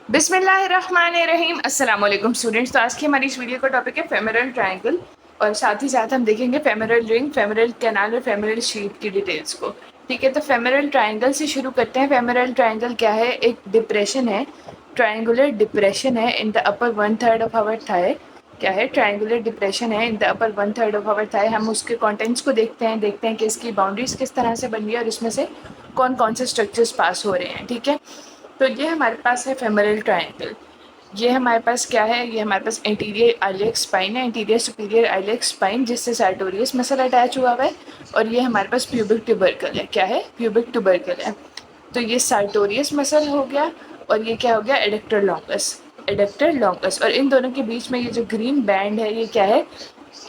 बिस्मिल्लाहिर्रहमानिर्रहीम। अस्सलाम वालेकुम स्टूडेंट्स। तो आज की हमारी इस वीडियो का टॉपिक है फेमोरल ट्रायंगल और साथ ही साथ हम देखेंगे फेमोरल रिंग, फेमोरल कैनाल और फेमोरल शीट की डिटेल्स को। ठीक है, तो फेमोरल ट्रायंगल से शुरू करते हैं। फेमोरल ट्रायंगल क्या है? एक डिप्रेशन है, ट्रायंगुलर डिप्रेशन है in the upper one third of our thigh. क्या है? ट्रायंगुलर डिप्रेशन है in the upper one third of our thigh. हम उसके कॉन्टेंट्स को देखते हैं कि इसकी बाउंड्रीज किस तरह से बन रही है और इसमें से कौन कौन से स्ट्रक्चर्स पास हो रहे हैं। ठीक है, तो ये हमारे पास है फेमोरल ट्रायंगल। ये हमारे पास क्या है? ये हमारे पास इंटीरियर आइलियक स्पाइन है, इंटीरियर सुपीरियर आइलियक स्पाइन, जिससे सार्टोरियस मसल अटैच हुआ हुआ है। और ये हमारे पास प्यूबिक ट्यूबरकल है। क्या है? प्यूबिक ट्यूबरकल है। तो ये सार्टोरियस मसल हो गया और ये क्या हो गया? Adductor longus. एडक्टर लॉन्गस, और इन दोनों के बीच में ये जो ग्रीन बैंड है ये क्या है?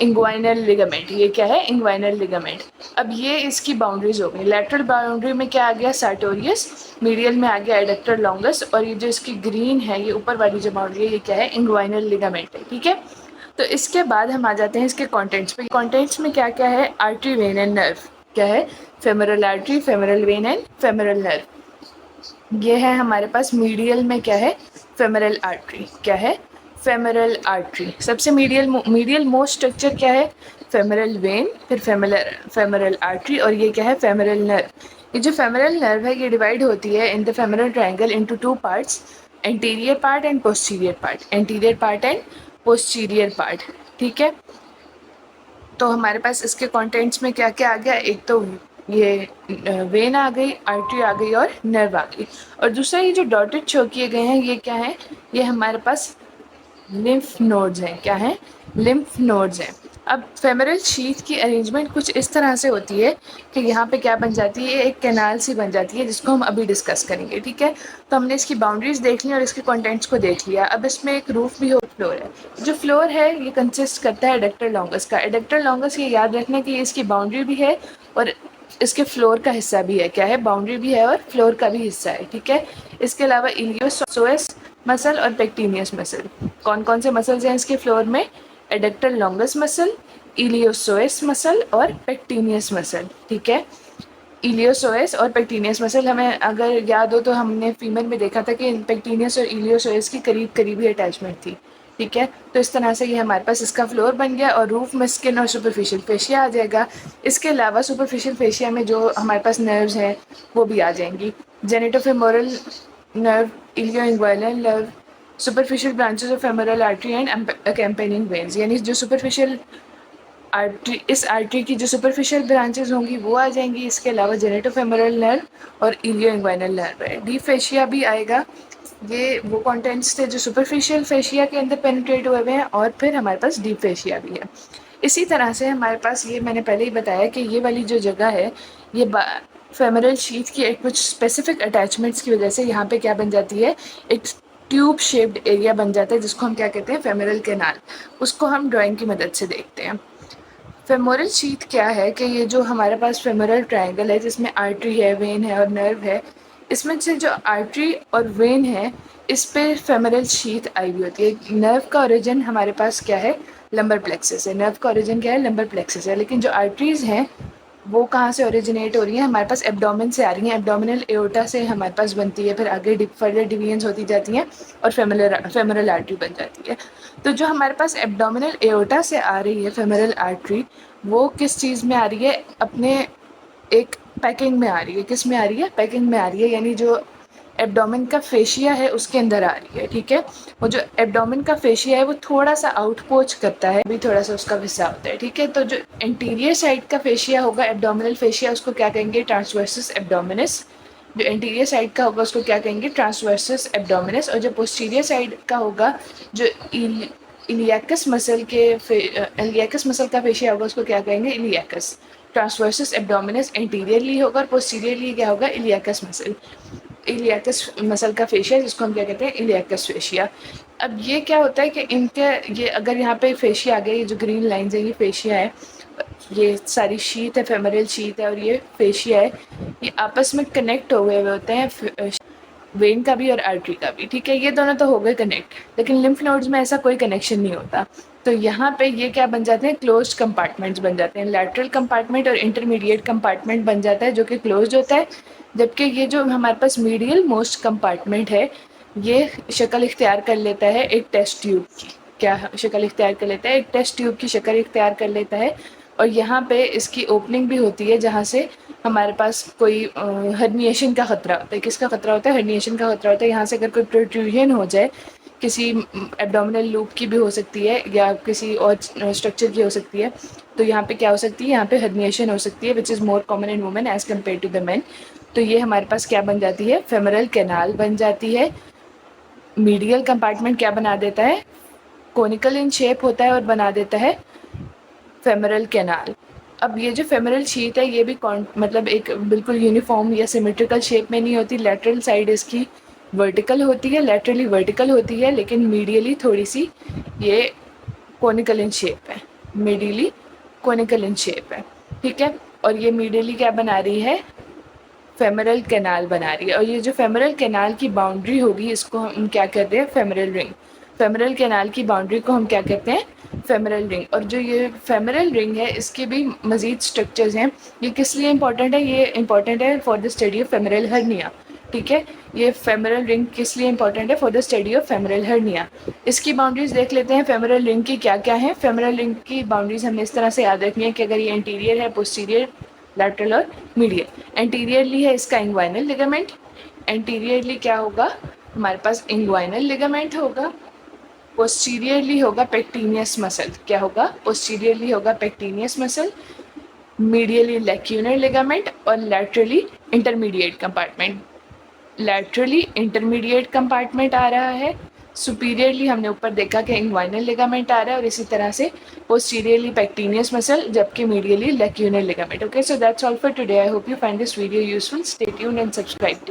Inguinal ligament. ये क्या है? Inguinal ligament. अब ये इसकी बाउंड्रीज हो गई। लेटरल बाउंड्री में क्या आ गया? सार्टोरियस। मीडियल में आ गया एडक्टर लॉन्गस। और ये जो इसकी ग्रीन है, ये ऊपर वाली जो बाउंड्री है, ये क्या है? इंग्वाइनल लिगामेंट है। ठीक है, तो इसके बाद हम आ जाते हैं इसके कॉन्टेंट्स पे। कॉन्टेंट्स में क्या क्या है? Artery, when and nerve. क्या है? Femoral artery, femoral when and femoral nerve. ये है हमारे पास मीडियल में। क्या है? Femoral artery. क्या है? Femoral artery. सबसे मीडियल मोस्ट स्ट्रक्चर क्या है? फेमोरल वेन, फिर फेमोरल आर्टरी, और ये क्या है? Femoral nerve. ये जो फेमोरल नर्व है ये डिवाइड होती है in the femoral triangle into two parts, anterior part and posterior part. Anterior part and posterior part. ठीक है, तो हमारे पास इसके कंटेंट्स में क्या क्या आ गया? एक तो ये वेन आ गई, आर्टरी आ गई और नर्व आ गई। और दूसरा ये जो डॉटेड शो किए गए हैं ये क्या है? ये हमारे पास लिम्फ नोड्स हैं। क्या है? लिम्फ नोड्स हैं। अब फेमोरल शीथ की अरेंजमेंट कुछ इस तरह से होती है कि यहाँ पे क्या बन जाती है? एक कैनाल सी बन जाती है जिसको हम अभी डिस्कस करेंगे। ठीक है, तो हमने इसकी बाउंड्रीज देख ली और इसके कंटेंट्स को देख लिया। अब इसमें एक रूफ भी हो, फ्लोर है। जो फ्लोर है ये कंसिस्ट करता है एडक्टर लॉन्गस का। एडक्टर लॉन्गस, ये याद रखना कि इसकी बाउंड्री भी है और इसके फ्लोर का हिस्सा भी है। क्या है? बाउंड्री भी है और फ्लोर का भी हिस्सा है। ठीक है, इसके अलावा इलियोसोएस मसल और पेक्टिनियस मसल। कौन कौन से मसल्स हैं इसके फ्लोर में? एडक्टर लॉन्गस मसल, इलियोसोएस मसल और पेक्टिनियस मसल। ठीक है, इलियोसोएस और पेक्टिनियस मसल हमें अगर याद हो तो हमने फीमेल में देखा था कि पेक्टिनियस और इलियोसोएस की करीब करीबी अटैचमेंट थी। ठीक है, तो इस तरह से ये हमारे पास इसका फ्लोर बन गया और रूफ में स्किन और सुपरफिशियल फेशिया आ जाएगा। इसके अलावा सुपरफिशियल फेशिया में जो हमारे पास नर्व्स हैं वो भी आ जाएंगी। Genitofemoral nerve, ilioinguinal nerve, superficial branches of femoral artery and accompanying veins. यानी जो सुपरफिशियल आर्टरी, इस आर्टरी की जो सुपरफिशियल ब्रांचेस होंगी वो आ जाएंगी। इसके अलावा जेनेटोफेमोरल नर्व और इलियो इंग्वाइनल नर्व है। डीप फेशिया भी आएगा। ये वो कंटेंट्स थे जो सुपरफिशियल फेशिया के अंदर पेनिट्रेट हुए हुए हैं और फिर हमारे पास डीप फेशिया भी है। इसी तरह से हमारे पास, ये मैंने पहले ही बताया कि ये वाली जो जगह है ये फेमोरल शीथ की एक कुछ स्पेसिफिक अटैचमेंट्स की वजह से यहाँ पे क्या बन जाती है? एक ट्यूब शेप्ड एरिया बन जाता है जिसको हम क्या कहते हैं? Femoral canal. उसको हम ड्राइंग की मदद से देखते हैं। फेमोरल शीथ क्या है कि ये जो हमारे पास फेमोरल ट्रायंगल है जिसमें आर्टरी है, वेन है और नर्व है, इसमें से जो आर्टरी और वेन है इस पे फेमोरल शीथ आई हुई होती है। नर्व का ओरिजिन हमारे पास क्या है? लंबर प्लेक्सस है। नर्व का ओरिजिन क्या है? लंबर प्लेक्सस है। लेकिन जो आर्टरीज हैं वो कहाँ से ओरिजिनेट हो रही हैं? हमारे पास एब्डोमेन से आ रही हैं। एब्डोमिनल एओर्टा से हमारे पास बनती है, फिर आगे फर्दर डिवीजन्स होती जाती हैं और फेमोरल आर्टरी बन जाती है। तो जो हमारे पास एब्डोमिनल एओर्टा से आ रही है फेमोरल आर्टरी, वो किस चीज़ में आ रही है? अपने एक पैकिंग में आ रही है। किस में आ रही है? पैकिंग में आ रही है, यानी जो एब्डोमेन का फेशिया है उसके अंदर आ रही है। ठीक है, वो जो एब्डोमेन का फेशिया है वो थोड़ा सा आउटपोच करता है, भी थोड़ा सा उसका हिस्सा होता है। ठीक है, तो जो इंटीरियर साइड का फेशिया होगा, एब्डोमिनल फेशिया, उसको क्या कहेंगे? Transversus abdominis. जो इंटीरियर साइड का होगा उसको क्या कहेंगे? Transversus abdominis. और जो पोस्टीरियर साइड का होगा, जो इलियाकस मसल का फेशिया होगा उसको क्या कहेंगे? इलियाकस। ट्रांसवर्सस एब्डोमिनस एंटीरियरली होगा और पोस्टीरियरली क्या होगा? इलियाकस मसल। इलियाकस मसल का फेशिया जिसको हम क्या कहते हैं? इलियाकस फेशिया। अब ये क्या होता है कि इनके, ये अगर यहाँ पे फेशिया आ गया, ये जो ग्रीन लाइंस है ये फेशिया है, ये सारी शीत है, फेमोरल शीत है और ये फेशिया है, ये आपस में कनेक्ट हुए होते हैं, वेन का भी और आर्टरी का भी। ठीक है, ये दोनों तो हो गए कनेक्ट, लेकिन लिम्फ नोड्स में ऐसा कोई कनेक्शन नहीं होता। तो यहाँ पे ये क्या बन जाते हैं? क्लोज्ड कंपार्टमेंट्स बन जाते हैं। लैटरल कंपार्टमेंट और इंटरमीडिएट कंपार्टमेंट बन जाता है जो कि क्लोज्ड होता है, जबकि ये जो हमारे पास मीडियल मोस्ट कंपार्टमेंट है ये शक्ल इख्तियार कर लेता है एक टेस्ट ट्यूब की। क्या शक्ल इख्तियार कर लेता है? एक टेस्ट ट्यूब की शक्ल इख्तियार कर लेता है। और यहाँ पे इसकी ओपनिंग भी होती है जहाँ से हमारे पास कोई हर्निएशन का खतरा होता है। किसका खतरा होता है? हर्निएशन का खतरा होता है। यहाँ से अगर कोई प्रोट्रूजन हो जाए, किसी एब्डोमिनल लूप की भी हो सकती है या किसी और स्ट्रक्चर की हो सकती है, तो यहाँ पे क्या हो सकती है? यहाँ पे हर्निएशन हो सकती है, which is more common in women as compare to the men. तो ये हमारे पास क्या बन जाती है? फेमरल कैनाल बन जाती है। मीडियल कंपार्टमेंट क्या बना देता है? कोनिकल इन शेप होता है और बना देता है फेमरल कैनाल। अब ये जो फेमरल शीट है ये भी मतलब एक बिल्कुल यूनिफॉर्म या सिमेट्रिकल शेप में नहीं होती। लेटरल साइड इसकी वर्टिकल होती है, लेटरली वर्टिकल होती है, लेकिन मीडियली थोड़ी सी ये कोनिकल इन शेप है। मीडियली कोनिकल इन शेप है, ठीक है। और ये मीडियली क्या बना रही है? फेमरल कैनाल बना रही है। और ये जो फेमरल कैनाल की बाउंड्री होगी इसको हम क्या कहते हैं? Femoral ring. फेमरल कैनाल की बाउंड्री को हम क्या कहते हैं? Femoral ring. और जो ये फेमरल रिंग है इसके भी मज़ीद स्ट्रक्चर्स हैं। ये किस लिए इंपॉर्टेंट है? ये इंपॉर्टेंट है for the study of femoral hernia, ठीक है। ये फेमरल रिंग किस लिए इंपॉर्टेंट है? For the study of femoral hernia. इसकी बाउंड्रीज देख लेते हैं फेमरल रिंग की क्या क्या है। फेमरल रिंग की बाउंड्रीज हमें इस तरह से याद रखनी है कि अगर ये इंटीरियर है, पोस्टीरियर, लैटरल और मीडियल। एंटीरियरली है इसका इंग्वाइनल लिगामेंट। एंटीरियरली क्या होगा? हमारे पास इंग्वाइनल लिगामेंट होगा। पोस्टीरियरली होगा पेक्टिनियस मसल। क्या होगा? पोस्टीरियरली होगा pectineus muscle. Medially lacunar ligament और laterally intermediate compartment. Laterally intermediate compartment आ रहा है। सुपीरियरली हमने ऊपर देखा कि इंग्वाइनल लिगामेंट आ रहा है और इसी तरह से पोस्टीरियरली पेक्टिनियस मसल, जबकि medially lacunar ligament. Okay, so that's all for today. I hope you find this video useful. Stay tuned and subscribe to